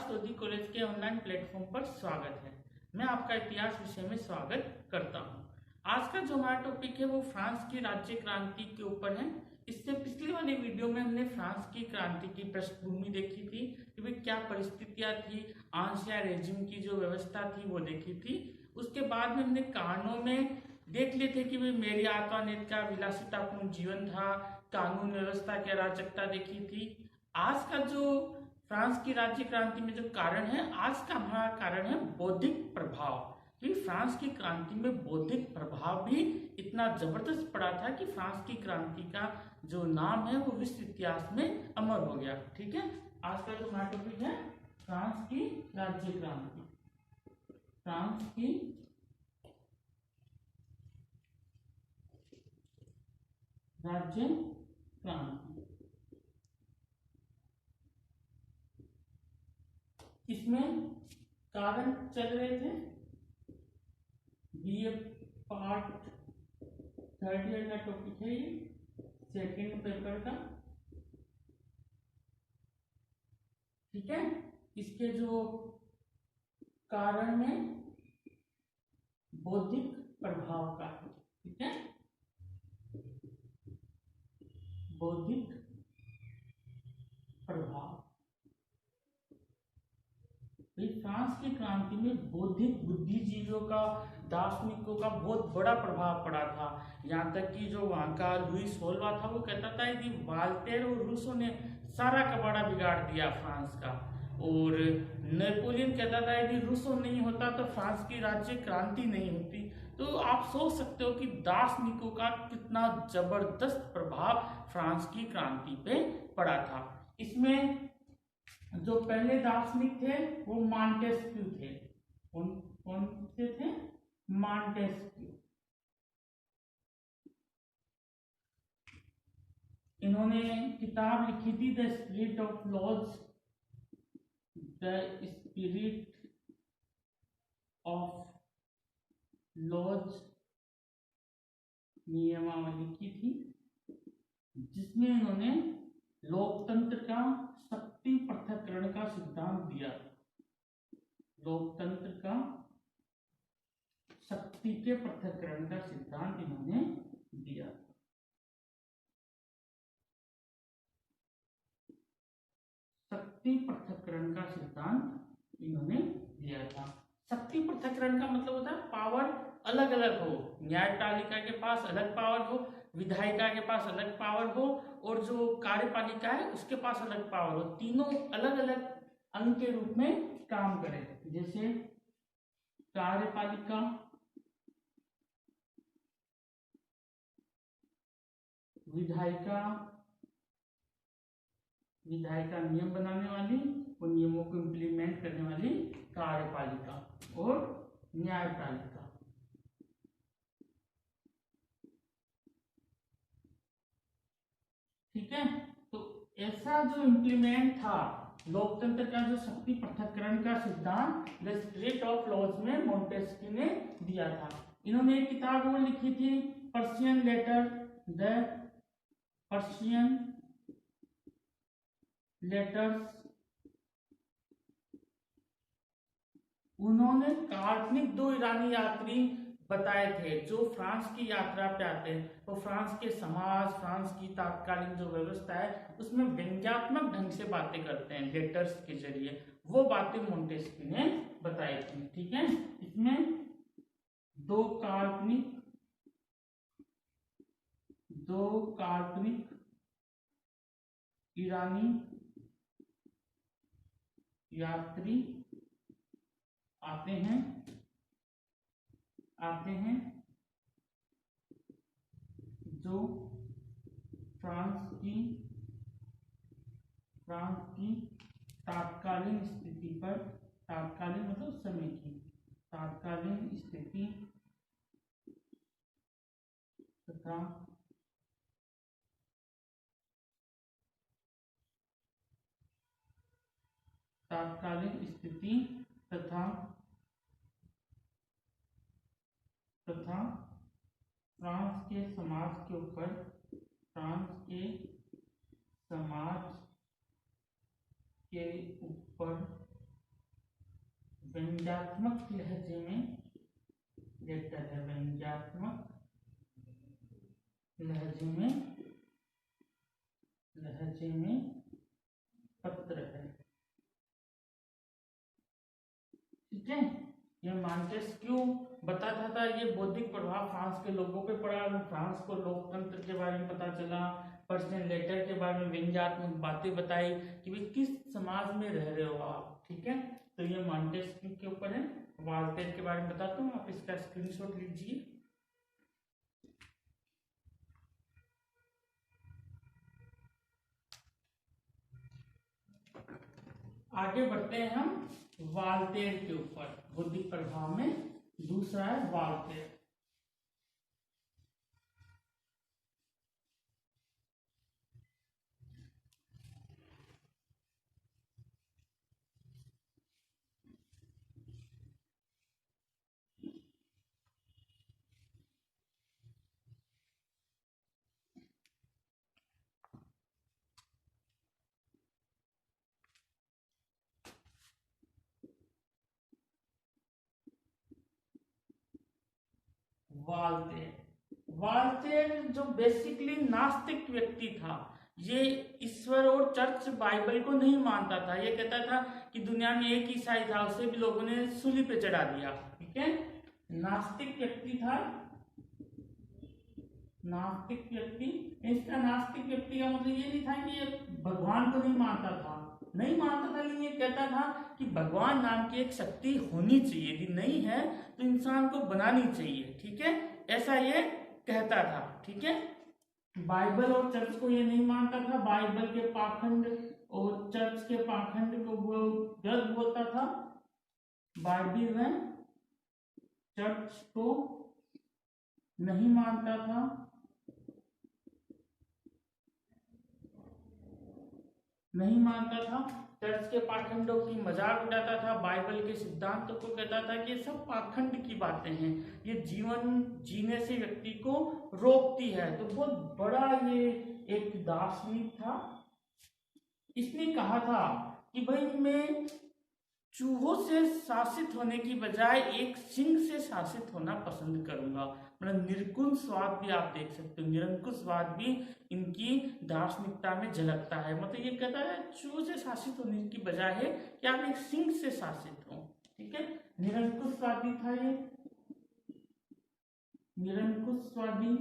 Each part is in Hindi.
प्रकाश लोधी कॉलेज के ऑनलाइन प्लेटफॉर्म पर स्वागत है। मैं आपका इतिहास विषय में स्वागत करता हूं। आज का जो हमारा टॉपिक है वो फ्रांस की राज्य क्रांति के ऊपर है। इससे पिछली वाली वीडियो में हमने फ्रांस की क्रांति की पृष्ठभूमि देखी थी कि भाई क्या परिस्थितियां थी, आंशिया रेजिम की जो व्यवस्था थी वो देखी थी। उसके बाद में हमने कारणों में देख लिए थे कि भाई मेरी आंतोनेट का विलासितापूर्ण जीवन था, कानून व्यवस्था की अराजकता देखी थी। आज का जो फ्रांस की राज्य क्रांति में जो कारण है, आज का हमारा कारण है बौद्धिक प्रभाव। कि फ्रांस की क्रांति में बौद्धिक प्रभाव भी इतना जबरदस्त पड़ा था कि फ्रांस की क्रांति का जो नाम है वो विश्व इतिहास में अमर हो गया। ठीक है, आज का जो हमारा टॉपिक है फ्रांस की राज्य क्रांति। फ्रांस की राज्य क्रांति। इसमें कारण चल रहे थे बीए पार्ट थर्ड ईयर का टॉपिक है ये, सेकेंड पेपर का। ठीक है, इसके जो कारण में बौद्धिक प्रभाव का है। ठीक है, बौद्धिक प्रभाव। फ्रांस की क्रांति में बौद्धिक बुद्धिजीवियों का, दार्शनिकों का बहुत बड़ा प्रभाव पड़ा था। यहाँ तक कि जो वहाँ का लुई 16वां था वो कहता था कि वाल्टेर और रूसो ने सारा कबाड़ा बिगाड़ दिया फ्रांस का। और नेपोलियन कहता था कि रूसो नहीं होता तो फ्रांस की राज्य क्रांति नहीं होती। तो आप सोच सकते हो कि दार्शनिकों का कितना जबरदस्त प्रभाव फ्रांस की क्रांति पे पड़ा था। इसमें जो पहले दार्शनिक थे वो मॉन्टेस्क्यू थे। कौन से थे? मॉन्टेस्क्यू। इन्होंने किताब लिखी थी the Spirit of Laws, the Spirit of Laws नियमावली की थी, जिसमें इन्होंने लोकतंत्र का शक्ति पृथक्करण का सिद्धांत दिया। लोकतंत्र का शक्ति के पृथक्करण का सिद्धांत इन्होंने दिया। शक्ति पृथक्करण का सिद्धांत इन्होंने दिया था। शक्ति पृथक्करण का मतलब होता है पावर अलग अलग हो, न्यायपालिका के पास अलग पावर हो, विधायिका के पास अलग पावर हो, और जो कार्यपालिका है उसके पास अलग पावर हो। तीनों अलग अलग अंग के रूप में काम करें। जैसे कार्यपालिका, विधायिका, विधायिका नियम बनाने वाली और नियमों को इम्प्लीमेंट करने वाली कार्यपालिका, और न्यायपालिका। ठीक है, तो ऐसा जो इम्प्लीमेंट था लोकतंत्र का, जो शक्ति पृथक्करण का सिद्धांत द स्पिरिट ऑफ लॉज में मॉन्टेस्क्यू ने दिया था। इन्होंने एक किताब वो लिखी थी Persian letter, the Persian Letters. उन्होंने काल्पनिक दो ईरानी यात्री बताए थे जो फ्रांस की यात्रा पे आते हैं, तो फ्रांस के समाज, फ्रांस की तात्कालिन जो व्यवस्था है उसमें व्यंग्यात्मक ढंग से बातें करते हैं लेटर्स के जरिए। वो बातें मॉन्टेस्क्यू ने बताई थी। ठीक है, इसमें दो काल्पनिक ईरानी यात्री आते हैं जो फ्रांस की तात्कालीन स्थिति पर, तात्कालीन मतलब समय की तात्कालीन स्थिति तथा फ्रांस के समाज के ऊपर व्यंग्यात्मक लहजे में लेटर है, व्यंग्यात्मक लहजे में पत्र है। ठीक है, ये मॉन्टेस्क्यू बताता था ये बौद्धिक प्रभाव फ्रांस के लोगों पे पड़ा। फ्रांस को लोकतंत्र के बारे में पता चला, पर्सनल लेटर के बारे में व्यंग्यात्मक बातें बताई कि भाई किस समाज में रह रहे हो आप। ठीक है, तो ये मॉन्टेस्क्यू के ऊपर है। वॉल्टेयर के बारे में बताता हूँ, आप इसका स्क्रीनशॉट लीजिए। आगे बढ़ते हैं हम वॉल्टेयर के ऊपर। बौद्धिक प्रभाव में दूसरा है वॉल्टेयर। वॉल्टेयर जो बेसिकली नास्तिक व्यक्ति था, ये ईश्वर और चर्च बाइबल को नहीं मानता था। ये कहता था कि दुनिया में एक ईसाई था, उसे भी लोगों ने सूली पे चढ़ा दिया। ठीक है, नास्तिक व्यक्ति था। नास्तिक व्यक्ति, इसका नास्तिक व्यक्ति का मतलब ये नहीं था कि ये भगवान को नहीं मानता था, लेकिन ये कहता था कि भगवान नाम की एक शक्ति होनी चाहिए, यदि नहीं है तो इंसान को बनानी चाहिए। ठीक है, ऐसा ये कहता था। ठीक है, बाइबल और चर्च को ये नहीं मानता था। बाइबल के पाखंड और चर्च के पाखंड को वो गलत बोलता था। बाइबल में चर्च को नहीं मानता था, चर्च के पाखंडों की मजाक उड़ाता था। बाइबल के सिद्धांतों को कहता था कि ये सब पाखंड की बातें हैं, ये जीवन जीने से व्यक्ति को रोकती है। तो बहुत बड़ा ये एक दार्शनिक था। इसने कहा था कि भाई मैं चूहों से शासित होने की बजाय एक सिंह से शासित होना पसंद करूंगा। मतलब निरंकुशवाद भी आप देख सकते हो, निरंकुशवाद भी इनकी दार्शनिकता में झलकता है। मतलब ये कहता है चूहों से शासित होने की बजाय है कि आप एक सिंह से शासित हो। ठीक है, निरंकुशवादी था ये, निरंकुशवादी।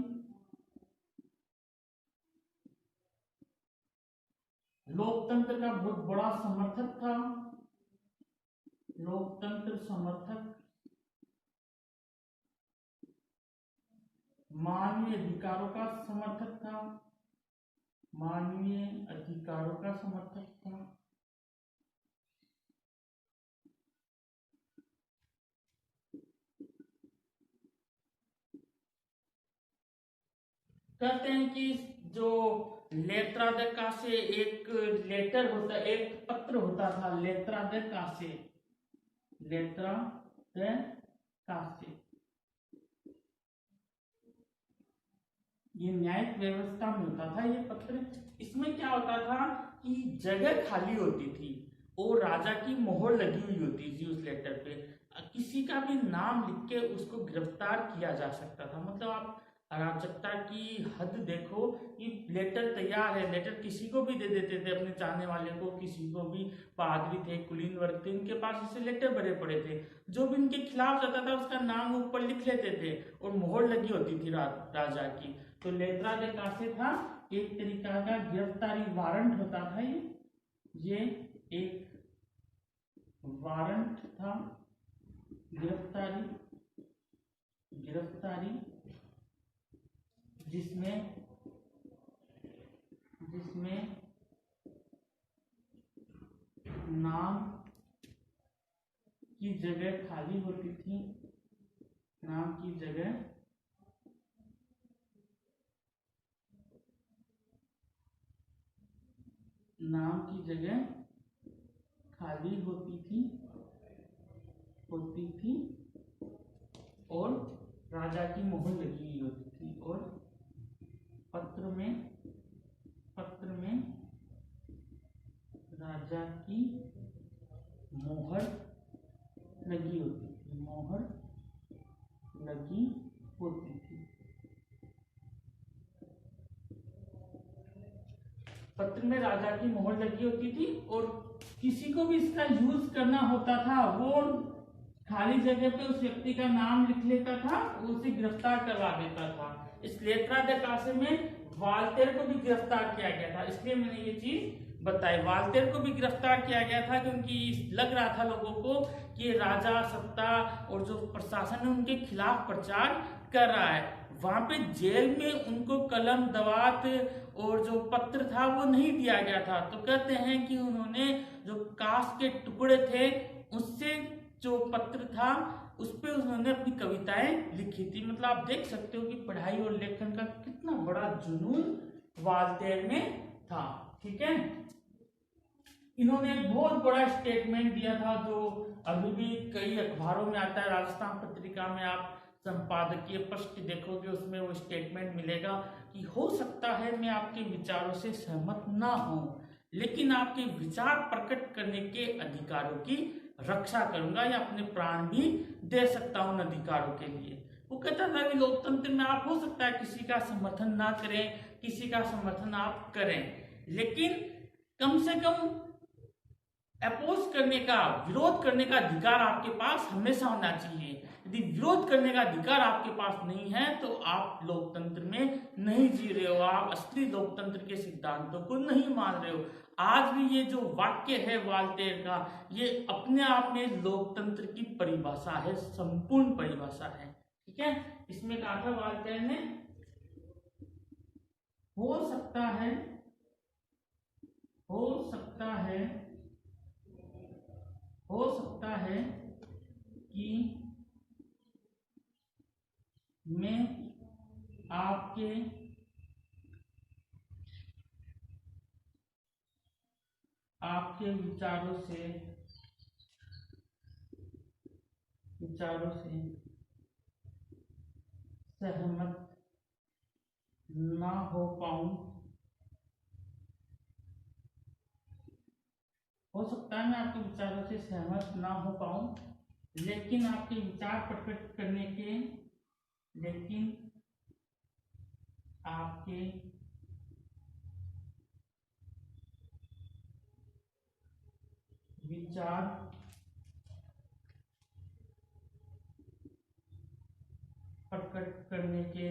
लोकतंत्र का बहुत बड़ा समर्थक था, लोकतंत्र समर्थक। मानवीय अधिकारों का समर्थक था, मानवीय अधिकारों का समर्थक था। कहते हैं कि जो लेत्रा दे कासे एक लेटर होता, एक पत्र होता था, लेत्रा दे कासे, लेत्रा दे कासे, ये न्यायिक व्यवस्था में होता था ये पत्र। इसमें क्या होता था कि जगह खाली होती थी और राजा की मोहर लगी हुई होती थी उस लेटर पे। किसी का भी नाम लिख के उसको गिरफ्तार किया जा सकता था। मतलब आप अराजकता की हद देखो कि लेटर तैयार है, लेटर किसी को भी दे देते थे, अपने चाहने वाले को, किसी को भी। पादरी थे, कुलीन वर्ग थे, इनके पास ऐसे लेटर भरे पड़े थे। जो भी इनके खिलाफ जाता था उसका नाम ऊपर लिख लेते थे और मोहर लगी होती थी राजा की। तो लेत्रा दे कासे था एक तरीका का गिरफ्तारी वारंट होता था। ये एक वारंट था, गिरफ्तारी, जिसमें नाम की जगह खाली होती थी, नाम की जगह खाली होती थी और राजा की मोहर लगी हुई होती थी। और पत्र में राजा की मोहर लगी होती थी, मोहर लगी होती थी। पत्र में राजा की मोहर लगी होती थी और किसी को भी इसका यूज करना होता था, वो खाली जगह पे उस व्यक्ति का नाम लिख लेता था, उसे गिरफ्तार करवा देता था। इस लेट्रा दे कासे में वाल्टेर को भी गिरफ्तार किया गया था, इसलिए मैंने ये चीज बताई। वाल्टेर को भी गिरफ्तार किया गया था क्योंकि लग रहा था लोगों को कि राजा सत्ता और जो प्रशासन है उनके खिलाफ प्रचार कर रहा है। वहां पे जेल में उनको कलम दवात और जो पत्र था वो नहीं दिया गया था, तो कहते हैं कि उन्होंने जो कांच के टुकड़े थे उससे जो पत्र था उस पे उन्होंने अपनी कविताएं लिखी थी। मतलब आप देख सकते हो कि पढ़ाई और लेखन का कितना बड़ा जुनून वाल्टेर में था। ठीक है, इन्होंने एक बहुत बड़ा स्टेटमेंट दिया था जो अभी भी कई अखबारों में आता है। राजस्थान पत्रिका में आप संपादकीय पृष्ठ देखोगे, उसमें वो स्टेटमेंट मिलेगा कि हो सकता है मैं आपके विचारों से सहमत ना हूं, लेकिन आपके विचार प्रकट करने के अधिकारों की रक्षा करूंगा या अपने प्राण भी दे सकता हूं उन अधिकारों के लिए। वो कहता था कि लोकतंत्र में आप हो सकता है किसी का समर्थन ना करें, किसी का समर्थन आप करें, लेकिन कम से कम अपोज करने का, विरोध करने का अधिकार आपके पास हमेशा होना चाहिए। यदि विरोध करने का अधिकार आपके पास नहीं है तो आप लोकतंत्र में नहीं जी रहे हो, आप असली लोकतंत्र के सिद्धांतों को नहीं मान रहे हो। आज भी ये जो वाक्य है वाल्टेर का, ये अपने आप में लोकतंत्र की परिभाषा है, संपूर्ण परिभाषा है। ठीक है, इसमें कहा था वाल्टेर ने, हो सकता है कि मैं आपके विचारों से सहमत ना हो पाऊं। हो सकता है मैं आपके विचारों से सहमत ना हो पाऊं, लेकिन आपके विचार प्रकट करने के विचार प्रकट करने के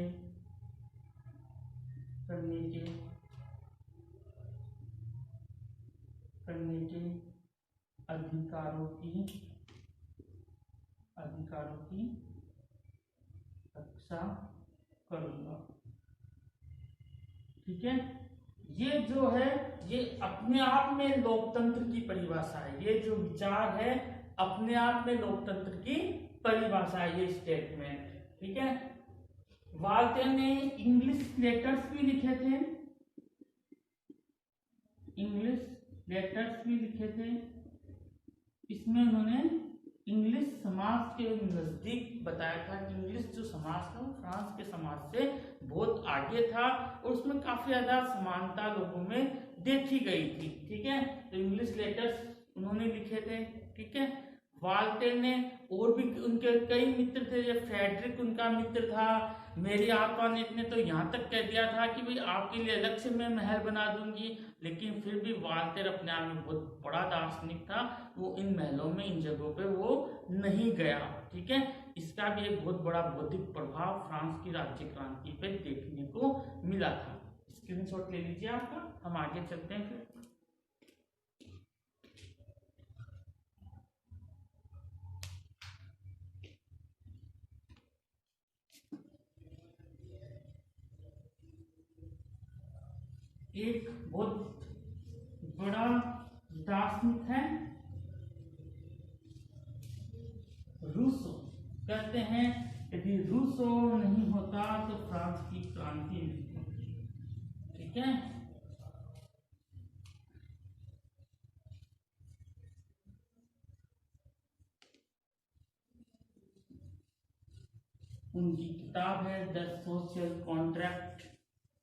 अधिकारों की रक्षा करूंगा। ठीक है, ये जो है ये अपने आप में लोकतंत्र की परिभाषा है। ये जो विचार है अपने आप में लोकतंत्र की परिभाषा है, ये स्टेटमेंट। ठीक है, वाल्टेर ने इंग्लिश लेटर्स भी लिखे थे, इसमें उन्होंने इंग्लिश समाज के नजदीक बताया था कि इंग्लिश जो समाज था वो फ्रांस के समाज से बहुत आगे था और उसमें काफी ज्यादा समानता लोगों में देखी गई थी। ठीक है, तो इंग्लिश लेटर्स उन्होंने लिखे थे। ठीक है, वाल्टेर ने और भी उनके कई मित्र थे, जैसे फ्रेडरिक उनका मित्र था। मेरी आत्मा ने तो यहाँ तक कह दिया था कि भाई आपके लिए अलग से मैं महल बना दूंगी, लेकिन फिर भी वाल्टेर अपने आप में बहुत बड़ा दार्शनिक था, वो इन महलों में, इन जगहों पे वो नहीं गया। ठीक है, इसका भी एक बहुत बड़ा बौद्धिक प्रभाव फ्रांस की राज्य क्रांति पे देखने को मिला था। स्क्रीनशॉट ले लीजिए आपका, हम आगे चलते हैं फिर। एक बहुत बड़ा दार्शनिक है रूसो। कहते हैं यदि रूसो नहीं होता तो फ्रांस की क्रांति नहीं होती। ठीक है, उनकी किताब है द सोशल कॉन्ट्रैक्ट,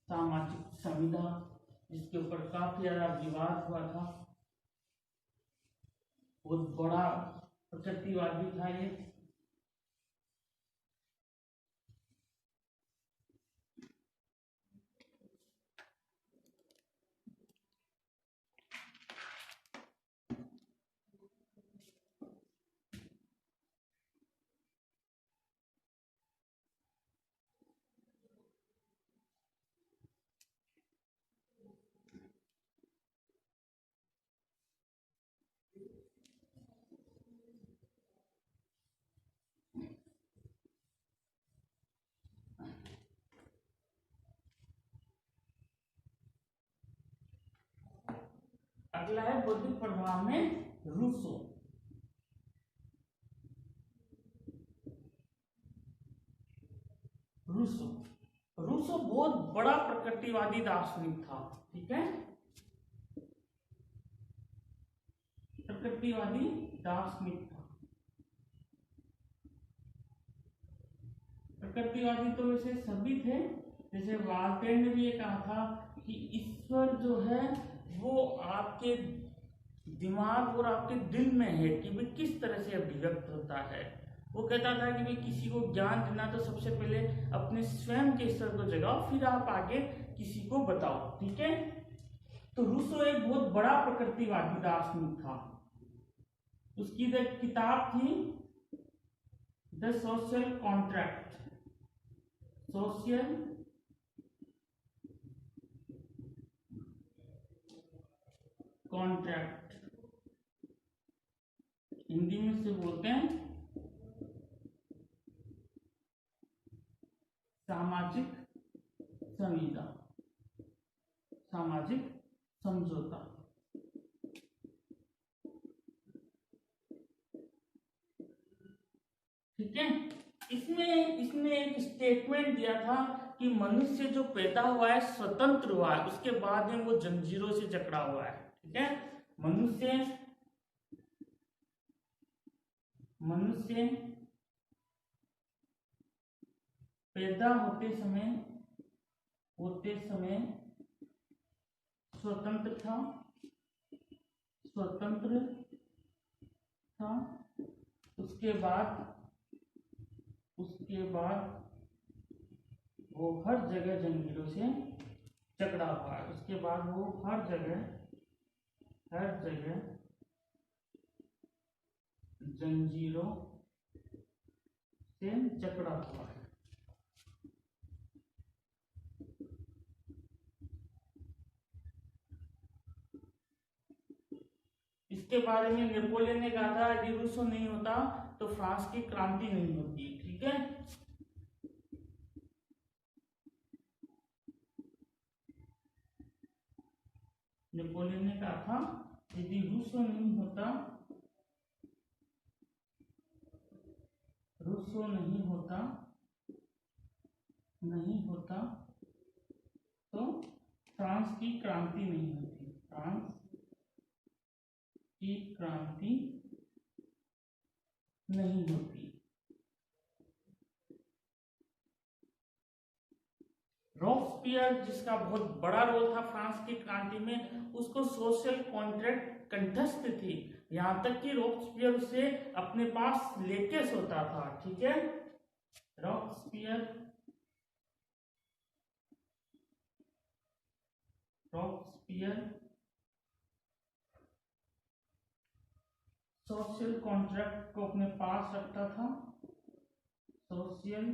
सामाजिक संविधा, जिसके ऊपर काफी ज्यादा विवाद हुआ था। बहुत बड़ा प्रकृतिवाद भी था ये। अगला है बौद्धिक प्रभाव में रूसो। रूसो रूसो बहुत बड़ा प्रकृतिवादी दार्शनिक था, ठीक है, प्रकृतिवादी दार्शनिक था। प्रकृतिवादी तो वैसे सभी थे, जैसे वाल्टेयर ने भी ये कहा था कि ईश्वर जो है वो आपके दिमाग और आपके दिल में है कि भाई किस तरह से अभिव्यक्त होता है। वो कहता था कि भाई किसी को ज्ञान देना तो सबसे पहले अपने स्वयं के ईश्वर को जगाओ, फिर आप आगे किसी को बताओ, ठीक है। तो रूसो एक बहुत बड़ा प्रकृतिवादी दार्शनिक था। उसकी एक किताब थी the social contract, social contract, Hindi में से बोलते हैं सामाजिक संहिता, सामाजिक समझौता। ठीक है, इसमें एक स्टेटमेंट दिया था कि मनुष्य जो पैदा हुआ है स्वतंत्र हुआ है, उसके बाद में वो जंजीरों से जकड़ा हुआ है। ठीक है, मनुष्य पैदा होते समय स्वतंत्र था, उसके बाद वो हर जगह जंजीरों से जकड़ा हुआ है। उसके बाद वो हर जगह जंजीरों से जकड़ा हुआ है। इसके बारे में नेपोलियन ने कहा था यदि रूसो नहीं होता तो फ्रांस की क्रांति नहीं होती। ठीक है, नेपोलियन ने कहा था यदि रूसो नहीं होता तो फ्रांस की क्रांति नहीं होती, फ्रांस की क्रांति नहीं होती। रॉब्सपियर जिसका बहुत बड़ा रोल था फ्रांस की क्रांति में, उसको सोशल कॉन्ट्रैक्ट कंठस्थ थी, यहां तक कि रॉब्सपियर उसे अपने पास लेके सोता था। ठीक है, रॉब्सपियर सोशल कॉन्ट्रैक्ट को अपने पास रखता था, सोशल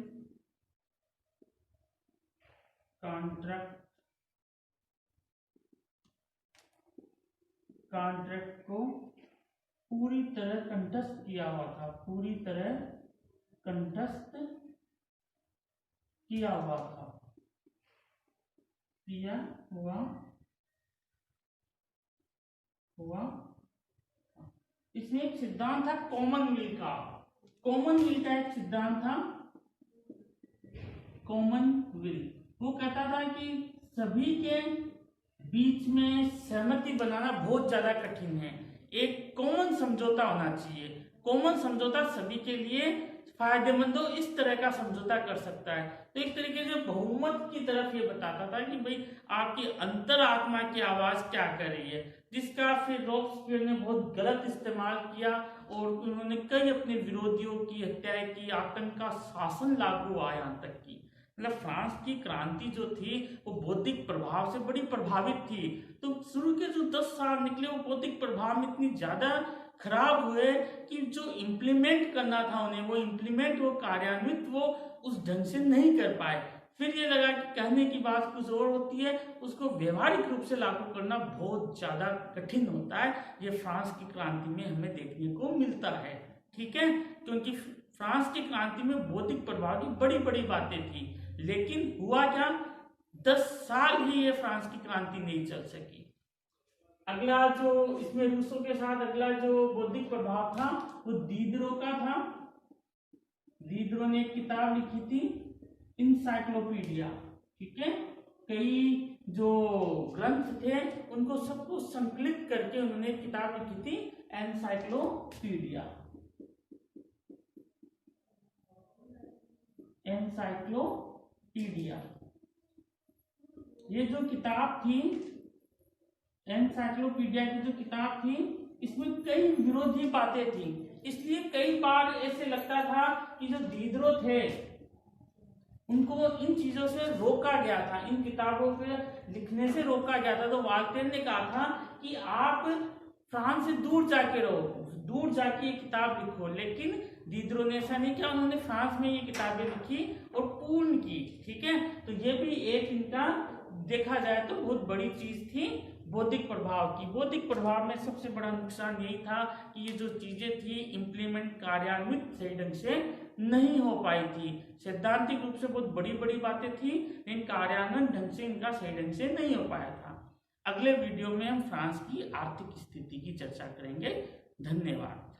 कॉन्ट्रैक्ट को पूरी तरह कंठस्थ किया हुआ था, पूरी तरह कंठस्थ किया हुआ। इसमें एक सिद्धांत था कॉमनवेल्थ का एक सिद्धांत था कॉमनवेल्थ। वो कहता था कि सभी के बीच में सहमति बनाना बहुत ज्यादा कठिन है, एक कॉमन समझौता होना चाहिए। कॉमन समझौता सभी के लिए फायदेमंद हो, इस तरह का समझौता कर सकता है। तो एक तरीके से बहुमत की तरफ ये बताता था कि भाई आपकी अंतरात्मा की आवाज क्या कर रही है, जिसका फिर रॉब्सपियर ने बहुत गलत इस्तेमाल किया और उन्होंने कई अपने विरोधियों की हत्याएं की, आतंक का शासन लागू हुआ यहाँ तक की। मतलब फ्रांस की क्रांति जो थी वो बौद्धिक प्रभाव से बड़ी प्रभावित थी। तो शुरू के जो 10 साल निकले वो बौद्धिक प्रभाव में इतनी ज्यादा खराब हुए कि जो इम्प्लीमेंट करना था उन्हें, वो कार्यान्वित वो उस ढंग से नहीं कर पाए। फिर ये लगा कि कहने की बात कुछ और होती है, उसको व्यवहारिक रूप से लागू करना बहुत ज्यादा कठिन होता है। ये फ्रांस की क्रांति में हमें देखने को मिलता है। ठीक है, क्योंकि फ्रांस की क्रांति में बौद्धिक प्रभाव की बड़ी बड़ी बातें थी, लेकिन हुआ क्या, 10 साल ही ये फ्रांस की क्रांति नहीं चल सकी। अगला जो इसमें रूसों के साथ अगला जो बौद्धिक प्रभाव था वो दीदरो का था। दीदरो ने एक किताब लिखी थी इनसाइक्लोपीडिया। ठीक है, कई जो ग्रंथ थे उनको सबको संकलित करके उन्होंने एक किताब लिखी थी एनसाइक्लोपीडिया। एनसाइक्लोपीडिया ये जो किताब थी, एनसाइक्लोपीडिया की जो किताब थी, इसमें कई विरोधी बातें थी। इसलिए कई बार ऐसे लगता था कि जो दीदरो थे उनको इन चीजों से रोका गया था, इन किताबों के लिखने से रोका गया था। तो वाल्टेयर ने कहा था कि आप फ्रांस से दूर जाके रहो, दूर जाके ये किताब लिखो। लेकिन दीदरो ने ऐसा नहीं किया, उन्होंने फ्रांस में ये किताबें लिखी और पूर्ण की। ठीक है, तो ये भी एक इनका देखा जाए तो बहुत बड़ी चीज थी बौद्धिक प्रभाव की। बौद्धिक प्रभाव में सबसे बड़ा नुकसान यही था कि ये जो चीजें थी इम्प्लीमेंट कार्यान्वित सही ढंग से नहीं हो पाई थी। सैद्धांतिक रूप से बहुत बड़ी बड़ी बातें थी, लेकिन कार्यान्वयन ढंग से इनका सही ढंग से नहीं हो पाया था। अगले वीडियो में हम फ्रांस की आर्थिक स्थिति की चर्चा करेंगे। धन्यवाद।